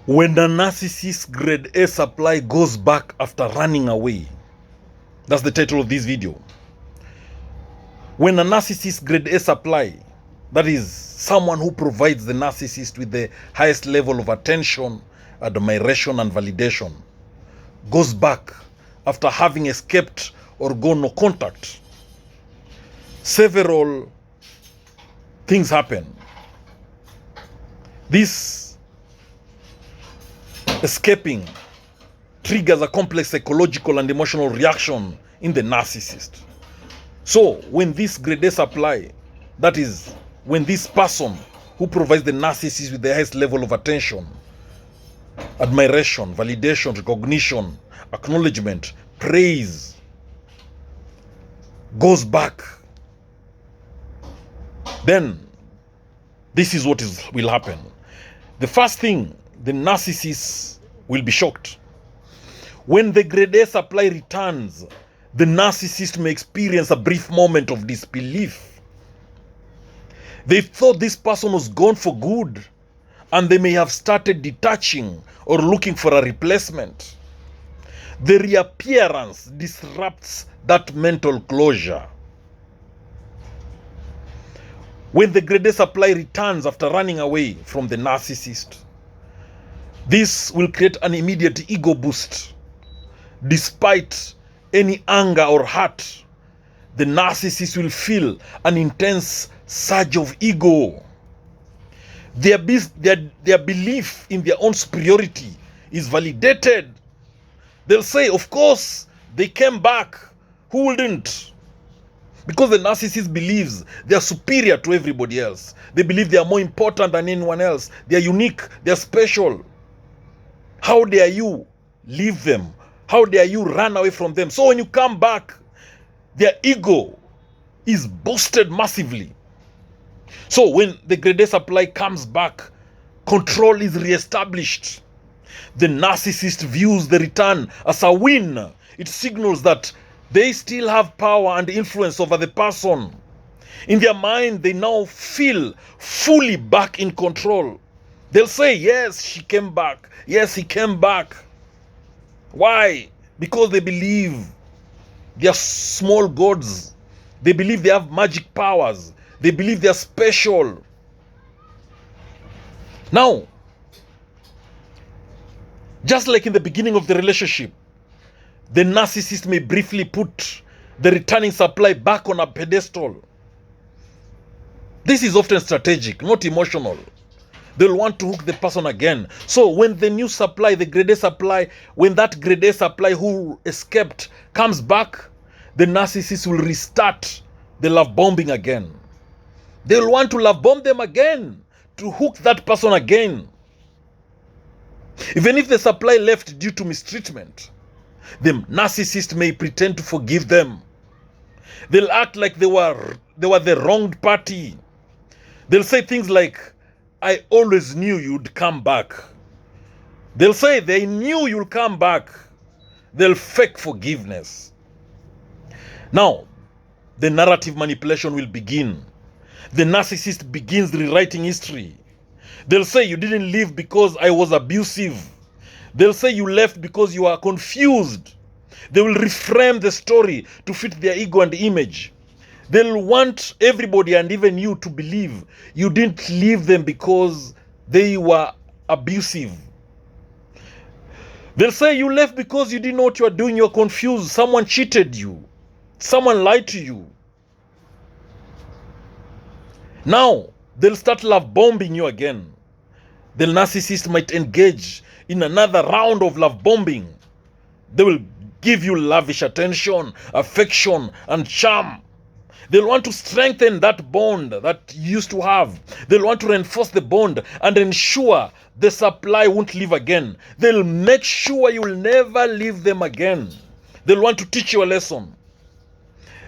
When the narcissist grade A supply goes back after running away. That's the title of this video. When a narcissist grade A supply, that is someone who provides the narcissist with the highest level of attention, admiration, and validation, goes back after having escaped or gone no contact, several things happen. This escaping triggers a complex psychological and emotional reaction in the narcissist. So when this grade A supply, that is, when this person who provides the narcissist with the highest level of attention, admiration, validation, recognition, acknowledgement, praise, goes back, then this is what will happen. The first thing, the narcissist will be shocked. When the grade A supply returns, the narcissist may experience a brief moment of disbelief. They thought this person was gone for good, and they may have started detaching or looking for a replacement. The reappearance disrupts that mental closure. When the grade A supply returns after running away from the narcissist, this will create an immediate ego boost. Despite any anger or hurt, the narcissist will feel an intense surge of ego. Their belief in their own superiority is validated. They'll say, of course, they came back. Who wouldn't? Because the narcissist believes they are superior to everybody else. They believe they are more important than anyone else. They are unique. They are special. How dare you leave them? How dare you run away from them? So when you come back, their ego is boosted massively. So when the grade A supply comes back, control is reestablished. The narcissist views the return as a win. It signals that they still have power and influence over the person. In their mind, they now feel fully back in control. They'll say, yes, she came back. Yes, he came back. Why? Because they believe they are small gods. They believe they have magic powers. They believe they are special. Now, just like in the beginning of the relationship, the narcissist may briefly put the returning supply back on a pedestal. This is often strategic, not emotional. They'll want to hook the person again. So when the new supply, the grade A supply, when that grade A supply who escaped comes back, the narcissist will restart the love bombing again. They'll want to love bomb them again, to hook that person again. Even if the supply left due to mistreatment, the narcissist may pretend to forgive them. They'll act like they were the wronged party. They'll say things like, I always knew you'd come back. They'll say they knew you'll come back. They'll fake forgiveness. Now, the narrative manipulation will begin. The narcissist begins rewriting history. They'll say you didn't leave because I was abusive. They'll say you left because you are confused. They will reframe the story to fit their ego and image. They'll want everybody and even you to believe you didn't leave them because they were abusive. They'll say you left because you didn't know what you were doing, you were confused, someone cheated you, someone lied to you. Now, they'll start love bombing you again. The narcissist might engage in another round of love bombing. They will give you lavish attention, affection, and charm. They'll want to strengthen that bond that you used to have. They'll want to reinforce the bond and ensure the supply won't leave again. They'll make sure you'll never leave them again. They'll want to teach you a lesson.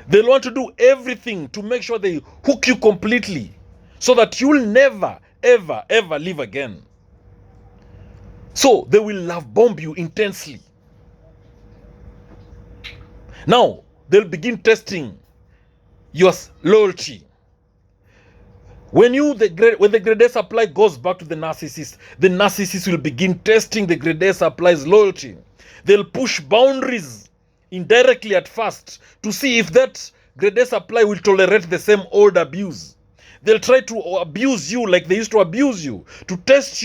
They'll want to do everything to make sure they hook you completely so that you'll never, ever, ever leave again. So they will love bomb you intensely. Now, they'll begin testing your loyalty. When the grade supply goes back to the narcissist will begin testing the grade supply's loyalty. They'll push boundaries indirectly at first to see if that grade supply will tolerate the same old abuse. They'll try to abuse you like they used to abuse you, to test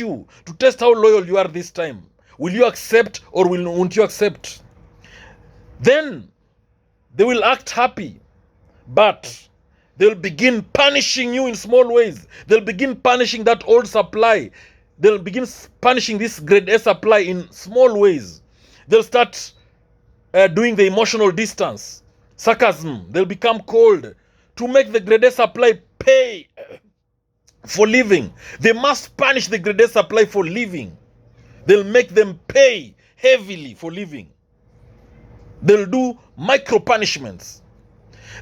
how loyal you are this time. Will you accept or won't you accept? Then they will act happy, but they'll begin punishing you in small ways. They'll begin punishing that old supply. They'll begin punishing this grade A supply in small ways. They'll start doing the emotional distance, sarcasm. They'll become cold to make the grade A supply pay for living. They must punish the grade A supply for living. They'll make them pay heavily for living. They'll do micro punishments.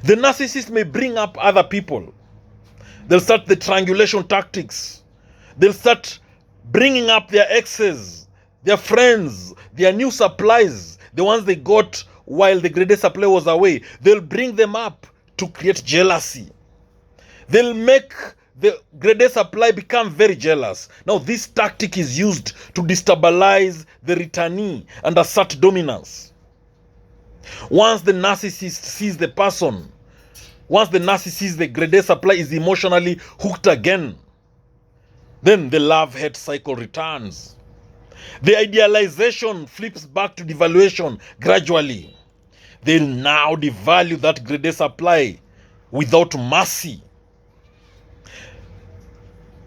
The narcissist may bring up other people. They'll start the triangulation tactics. They'll start bringing up their exes, their friends, their new supplies, the ones they got while the grade A supply was away. They'll bring them up to create jealousy. They'll make the grade A supply become very jealous. Now, this tactic is used to destabilize the returnee and assert dominance. Once the narcissist sees the person, once the narcissist sees the grade A supply is emotionally hooked again, then the love-hate cycle returns. The idealization flips back to devaluation gradually. They'll now devalue that grade A supply without mercy.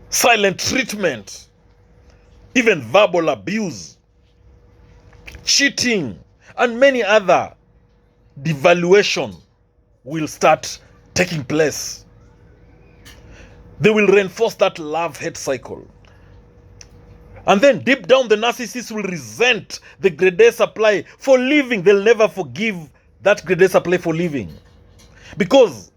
Silent treatment, even verbal abuse, cheating, and many other devaluation will start taking place. They will reinforce that love-hate cycle. And then deep down, the narcissist will resent the grade A supply for leaving. They'll never forgive that grade A supply for leaving. Because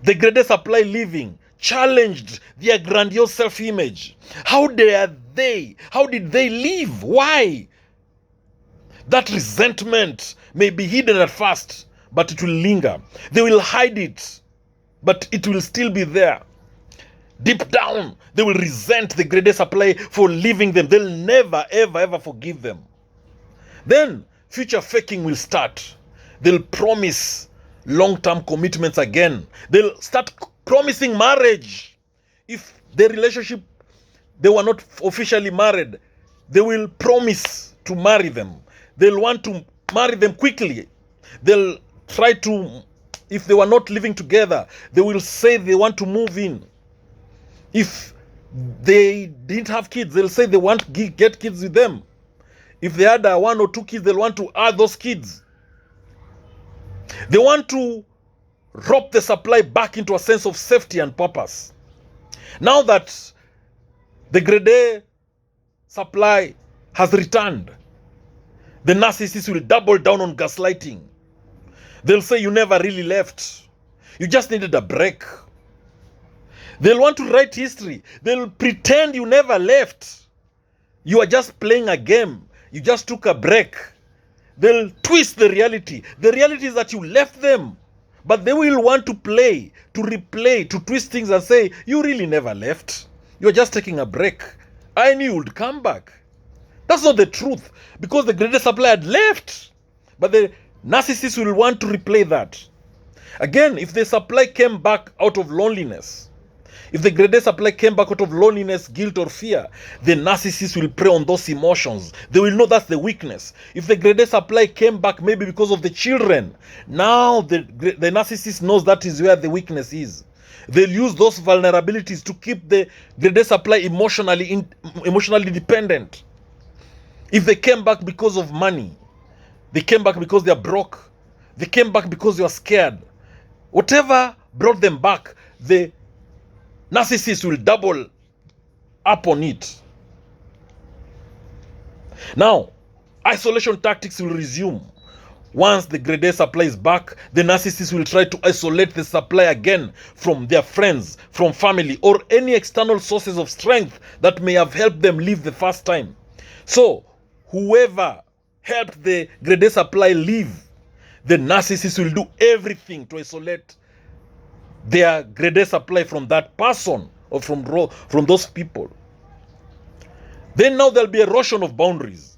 the grade A supply leaving challenged their grandiose self-image. How dare they? How did they leave? Why? That resentment may be hidden at first, but it will linger. They will hide it, but it will still be there. Deep down, they will resent the grade A supply for leaving them. They'll never, ever, ever forgive them. Then, future faking will start. They'll promise long-term commitments again. They'll start promising marriage. If the relationship, they were not officially married, they will promise to marry them. They'll want to marry them quickly. They'll try to, if they were not living together, they will say they want to move in. If they didn't have kids, they'll say they want to get kids with them. If they had 1 or 2 kids, they'll want to add those kids. They want to rope the supply back into a sense of safety and purpose. Now that the grade A supply has returned, the narcissist will double down on gaslighting. They'll say you never really left. You just needed a break. They'll want to write history. They'll pretend you never left. You are just playing a game. You just took a break. They'll twist the reality. The reality is that you left them. But they will want to play, to replay, to twist things and say, you really never left. You're just taking a break. I knew you would come back. That's not the truth, because the grade A supply had left. But the narcissist will want to replay that. Again, if the supply came back out of loneliness, if the grade A supply came back out of loneliness, guilt, or fear, the narcissist will prey on those emotions. They will know that's the weakness. If the grade A supply came back maybe because of the children, now the narcissist knows that is where the weakness is. They'll use those vulnerabilities to keep the grade A supply emotionally dependent. If they came back because of money, they came back because they are broke, they came back because you are scared, whatever brought them back, the narcissist will double up on it. Now, isolation tactics will resume. Once the grade A supply is back, the narcissist will try to isolate the supply again from their friends, from family, or any external sources of strength that may have helped them leave the first time. So, whoever helped the grade A supply leave, the narcissist will do everything to isolate their grade A supply from that person or from those people. Then now there'll be erosion of boundaries.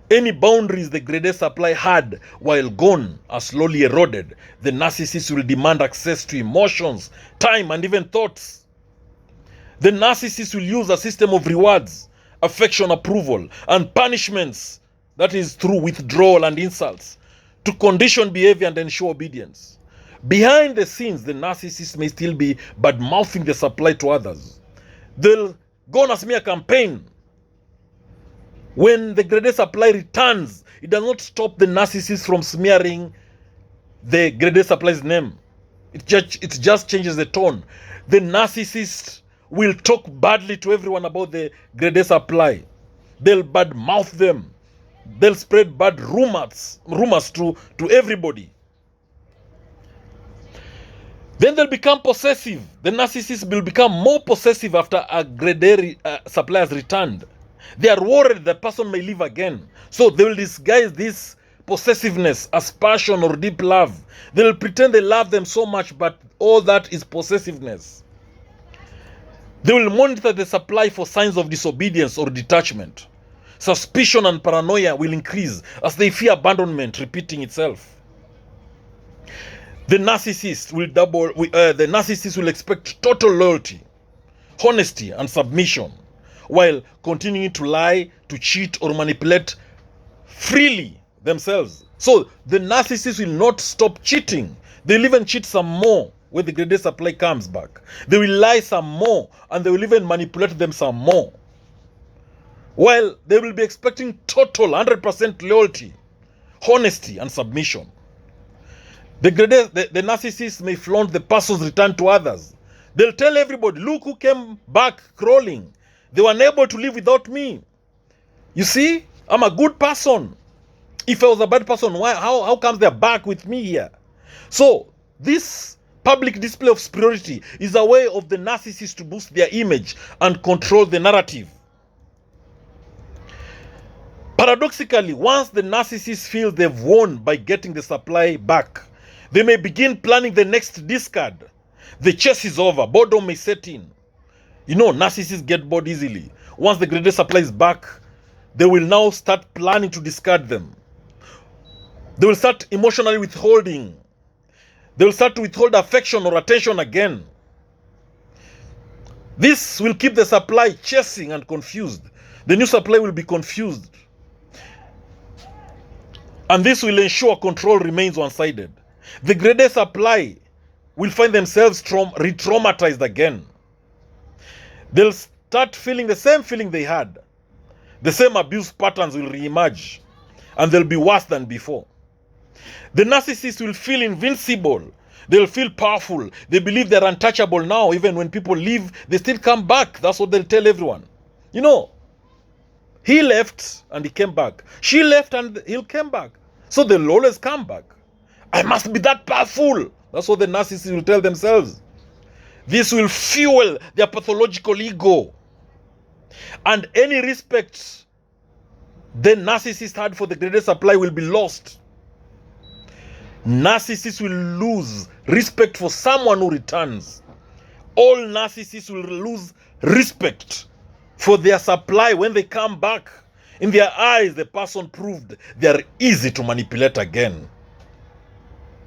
Any boundaries the grade A supply had while gone are slowly eroded. The narcissist will demand access to emotions, time, and even thoughts. The narcissist will use a system of rewards, affection, approval, and punishments, that is through withdrawal and insults, to condition behavior and ensure obedience. Behind the scenes, the narcissist may still be bad-mouthing the supply to others. They'll go on a smear campaign. When the grade A supply returns, it does not stop the narcissist from smearing the grade A supply's name. It just changes the tone. The narcissist will talk badly to everyone about the grade A supply. They'll bad-mouth them. They'll spread bad rumors to everybody. Then they'll become possessive. The narcissist will become more possessive after a grade A supply has returned. They are worried the person may leave again. So they will disguise this possessiveness as passion or deep love. They will pretend they love them so much, but all that is possessiveness. They will monitor the supply for signs of disobedience or detachment. Suspicion and paranoia will increase as they fear abandonment repeating itself. The narcissist will expect total loyalty, honesty, and submission, while continuing to lie, to cheat, or manipulate freely themselves. So the narcissist will not stop cheating. They'll even cheat some more when the grade A supply comes back. They will lie some more, and they will even manipulate them some more, while they will be expecting total 100% loyalty, honesty, and submission. The narcissist may flaunt the person's return to others. They'll tell everybody, look who came back crawling. They were unable to live without me. You see, I'm a good person. If I was a bad person, how comes they're back with me here? So this public display of superiority is a way of the narcissist to boost their image and control the narrative. Paradoxically, once the narcissist feels they've won by getting the supply back, they may begin planning the next discard. The chase is over. Boredom may set in. You know, narcissists get bored easily. Once the grade A supply is back, they will now start planning to discard them. They will start emotionally withholding. They will start to withhold affection or attention again. This will keep the supply chasing and confused. The new supply will be confused. And this will ensure control remains one-sided. The grade A supply will find themselves re-traumatized again. They'll start feeling the same feeling they had. The same abuse patterns will re-emerge, and they'll be worse than before. The narcissist will feel invincible. They'll feel powerful. They believe they're untouchable now. Even when people leave, they still come back. That's what they'll tell everyone. You know, he left and he came back. She left and he'll come back. So they'll always come back. I must be that powerful. That's what the narcissists will tell themselves. This will fuel their pathological ego. And any respect the narcissist had for the grade A supply will be lost. Narcissists will lose respect for someone who returns. All narcissists will lose respect for their supply when they come back. In their eyes, the person proved they are easy to manipulate again.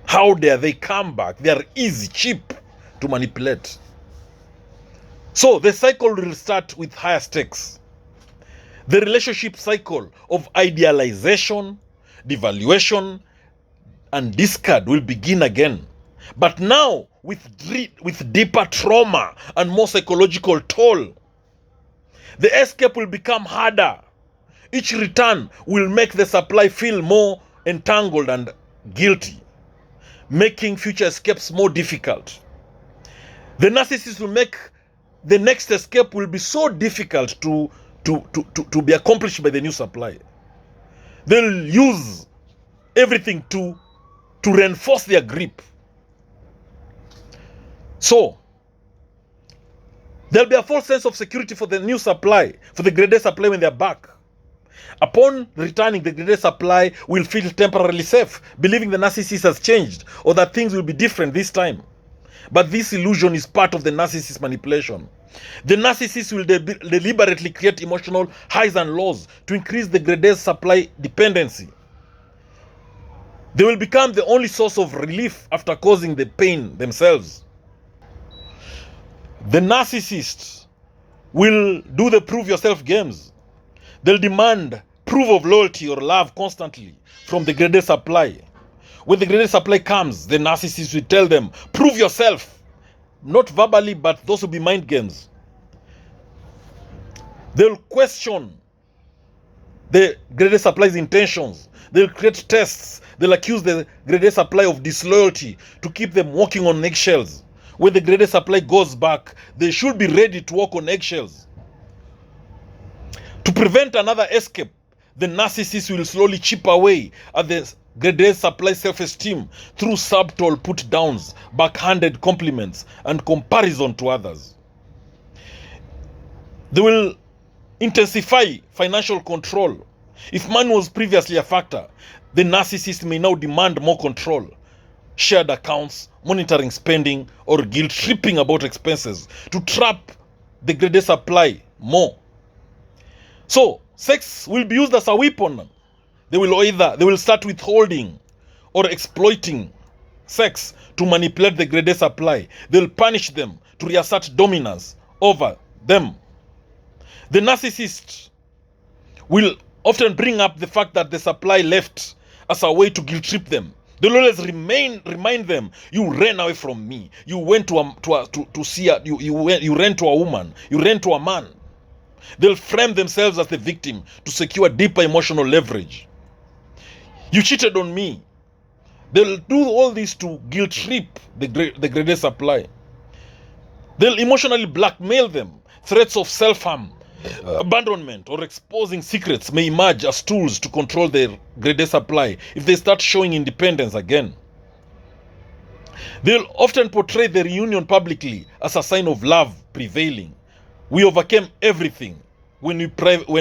How dare they come back? They are easy, cheap to manipulate. So the cycle will start with higher stakes. The relationship cycle of idealization, devaluation, and discard will begin again. But now with deeper trauma and more psychological toll. The escape will become harder. Each return will make the supply feel more entangled and guilty, making future escapes more difficult. The narcissist will make the next escape will be so difficult to be accomplished by the new supply. They'll use everything to reinforce their grip. So, there'll be a false sense of security for the new supply, for the grade A supply when they're back. Upon returning, the grade A supply will feel temporarily safe, believing the narcissist has changed or that things will be different this time. But this illusion is part of the narcissist manipulation. The narcissist will deliberately create emotional highs and lows to increase the greatest supply dependency. They will become the only source of relief after causing the pain themselves. The narcissist will do the prove yourself games. They'll demand proof of loyalty or love constantly from the greatest supply. When the greatest supply comes, the narcissist will tell them, prove yourself. Not verbally, but those will be mind games. They'll question the greatest supply's intentions. They'll create tests. They'll accuse the greatest supply of disloyalty to keep them walking on eggshells. When the greatest supply goes back, they should be ready to walk on eggshells. To prevent another escape, the narcissist will slowly chip away at the greatest supply self-esteem through subtle put-downs, backhanded compliments, and comparison to others. They will intensify financial control. If money was previously a factor, the narcissist may now demand more control. Shared accounts, monitoring spending, or guilt-tripping about expenses to trap the greatest supply more. So, sex will be used as a weapon. They will start withholding or exploiting sex to manipulate the greatest supply. They'll punish them to reassert dominance over them. The narcissist will often bring up the fact that the supply left as a way to guilt trip them. They'll always remind them, you ran away from me. You went you ran to a woman. You ran to a man. They'll frame themselves as the victim to secure deeper emotional leverage. You cheated on me. They'll do all this to guilt trip the greatest supply. They'll emotionally blackmail them. Threats of self-harm, abandonment, or exposing secrets may emerge as tools to control their greatest supply if they start showing independence again. They'll often portray the reunion publicly as a sign of love prevailing. We overcame everything when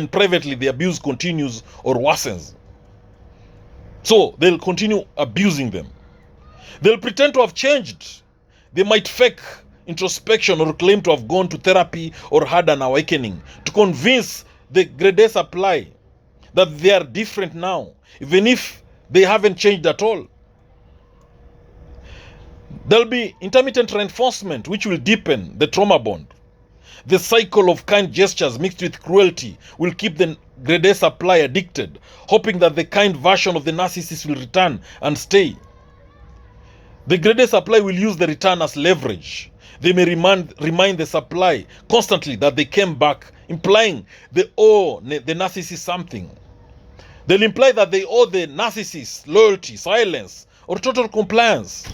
privately the abuse continues or worsens. So they'll continue abusing them. They'll pretend to have changed. They might fake introspection or claim to have gone to therapy or had an awakening to convince the greatest supply that they are different now, even if they haven't changed at all. There'll be intermittent reinforcement, which will deepen the trauma bond. The cycle of kind gestures mixed with cruelty will keep the greatest supply addicted, hoping that the kind version of the narcissist will return and stay. The greatest supply will use the return as leverage. They may remind the supply constantly that they came back, implying they owe the narcissist something. They'll imply that they owe the narcissist loyalty, silence, or total compliance.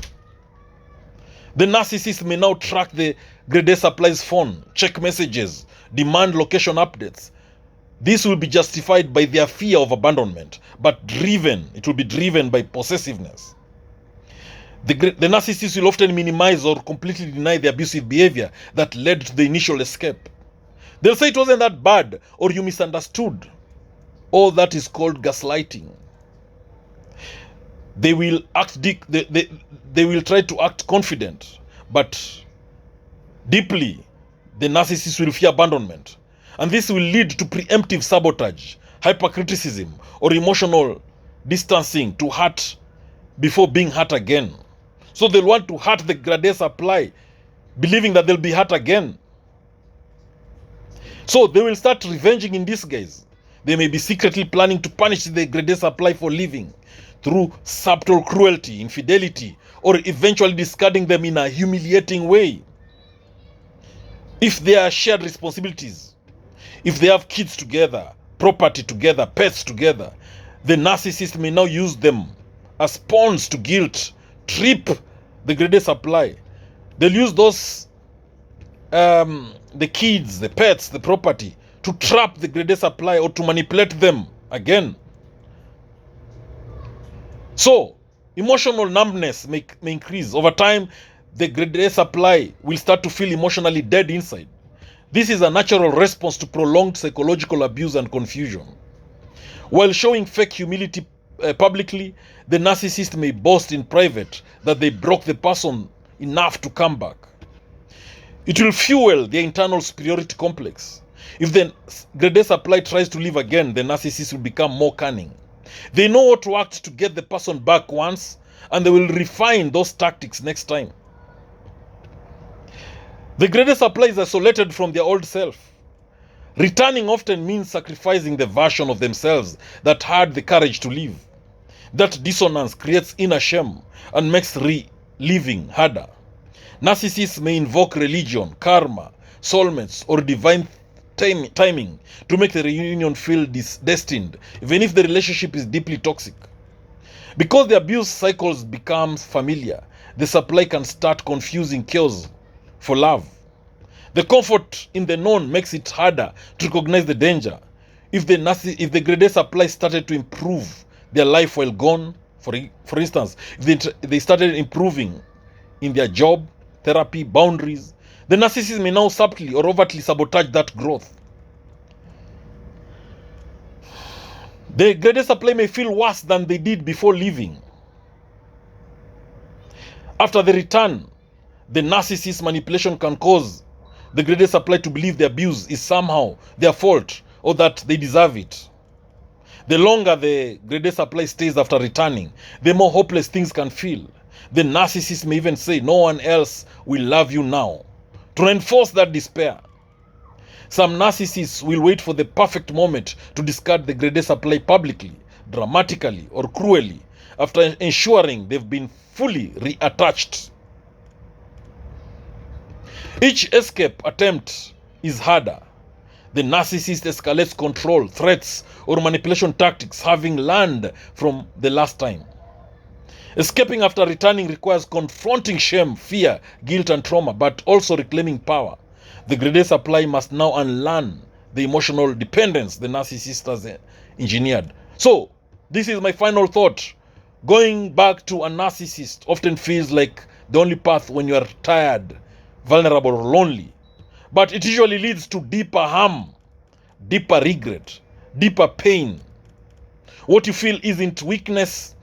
The narcissist may now track the greatest supply's phone, check messages, demand location updates. This will be justified by their fear of abandonment, but it will be driven by possessiveness. The narcissist will often minimize or completely deny the abusive behavior that led to the initial escape. They'll say it wasn't that bad, or you misunderstood. All that is called gaslighting. They will they will try to act confident, but deeply the narcissist will fear abandonment. And this will lead to preemptive sabotage, hypercriticism, or emotional distancing to hurt before being hurt again. So they'll want to hurt the greatest supply, believing that they'll be hurt again. So they will start revenging in disguise. They may be secretly planning to punish the greatest supply for leaving through subtle cruelty, infidelity, or eventually discarding them in a humiliating way. If there are shared responsibilities, if they have kids together, property together, pets together, the narcissist may now use them as pawns to guilt trip the greatest supply. They'll use those the kids, the pets, the property to trap the greatest supply or to manipulate them again. So emotional numbness may increase. Over time, the greatest supply will start to feel emotionally dead inside. This is a natural response to prolonged psychological abuse and confusion. While showing fake humility publicly, the narcissist may boast in private that they broke the person enough to come back. It will fuel their internal superiority complex. If the grade A supply tries to leave again, the narcissist will become more cunning. They know what worked to get the person back once, and they will refine those tactics next time. The grade A supply is isolated from their old self. Returning often means sacrificing the version of themselves that had the courage to leave. That dissonance creates inner shame and makes reliving harder. Narcissists may invoke religion, karma, soulmates, or divine timing to make the reunion feel destined, even if the relationship is deeply toxic. Because the abuse cycles become familiar, the supply can start confusing chaos for love. The comfort in the known makes it harder to recognize the danger. If the grade A supply started to improve their life while gone, for instance, if they started improving in their job, therapy, boundaries, the narcissist may now subtly or overtly sabotage that growth. The grade A supply may feel worse than they did before leaving. After the return, the narcissist manipulation can cause the grade A supply to believe the abuse is somehow their fault or that they deserve it. The longer the grade A supply stays after returning, the more hopeless things can feel. The narcissist may even say, "No one else will love you now," to reinforce that despair. Some narcissists will wait for the perfect moment to discard the grade A supply publicly, dramatically, or cruelly, after ensuring they've been fully reattached. Each escape attempt is harder. The narcissist escalates control, threats, or manipulation tactics, having learned from the last time. Escaping after returning requires confronting shame, fear, guilt, and trauma, but also reclaiming power. The grade A supply must now unlearn the emotional dependence the narcissist has engineered. So, this is my final thought. Going back to a narcissist often feels like the only path when you are tired, vulnerable, or lonely. But it usually leads to deeper harm, deeper regret, deeper pain. What you feel isn't weakness.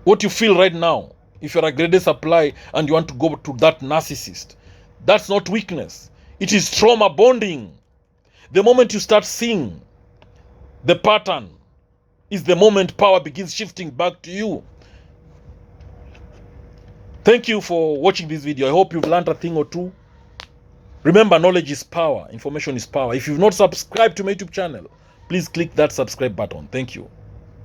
What you feel right now, if you're a grade A supply and you want to go to that narcissist, that's not weakness. It is trauma bonding. The moment you start seeing the pattern is the moment power begins shifting back to you. Thank you for watching this video. I hope you've learned a thing or two. Remember, knowledge is power. Information is power. If you've not subscribed to my YouTube channel, please click that subscribe button. Thank you.